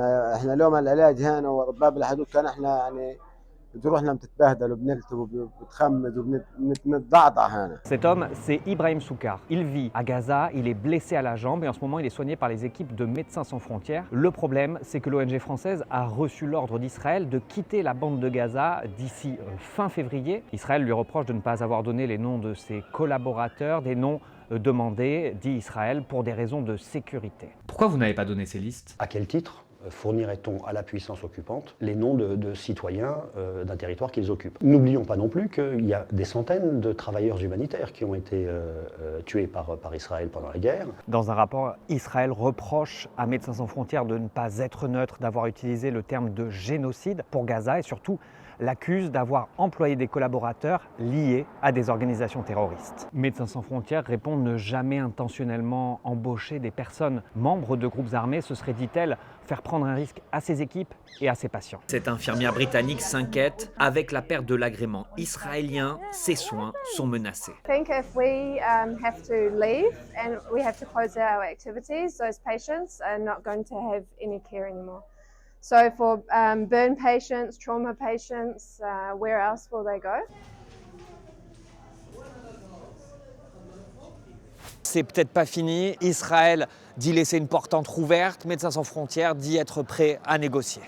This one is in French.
احنا اليوم العلاج هنا وباب الحدود كان احنا يعني جروحنا بتتبهدل وبنلتم وبتخمد وبنتضعضع هنا. Cet homme, c'est Ibrahim Soukar. Il vit à Gaza, il est blessé à la jambe et en ce moment il est soigné par les équipes de Médecins sans frontières. Le problème, c'est que l'ONG française a reçu l'ordre d'Israël de quitter la bande de Gaza d'ici fin février. Israël lui reproche de ne pas avoir donné les noms de ses collaborateurs, des noms demandés, dit Israël, pour des raisons de sécurité. Pourquoi vous n'avez pas donné ces listes? À quel titre fournirait-on à la puissance occupante les noms de citoyens d'un territoire qu'ils occupent? N'oublions pas non plus qu'il y a des centaines de travailleurs humanitaires qui ont été tués par Israël pendant la guerre. Dans un rapport, Israël reproche à Médecins sans frontières de ne pas être neutre, d'avoir utilisé le terme de génocide pour Gaza et surtout l'accuse d'avoir employé des collaborateurs liés à des organisations terroristes. Médecins sans frontières répond ne jamais intentionnellement embaucher des personnes membres de groupes armés. Ce serait, dit-elle, faire prendre un risque à ses équipes et à ses patients. Cette infirmière britannique s'inquiète. Avec la perte de l'agrément israélien, ses soins sont menacés. I think if we have to leave and we have to close our activities, those patients are not going to have any care anymore. So for burn patients, trauma patients, where else will they go? C'est peut-être pas fini. Israël dit laisser une porte entrouverte. Médecins sans frontières dit être prêt à négocier.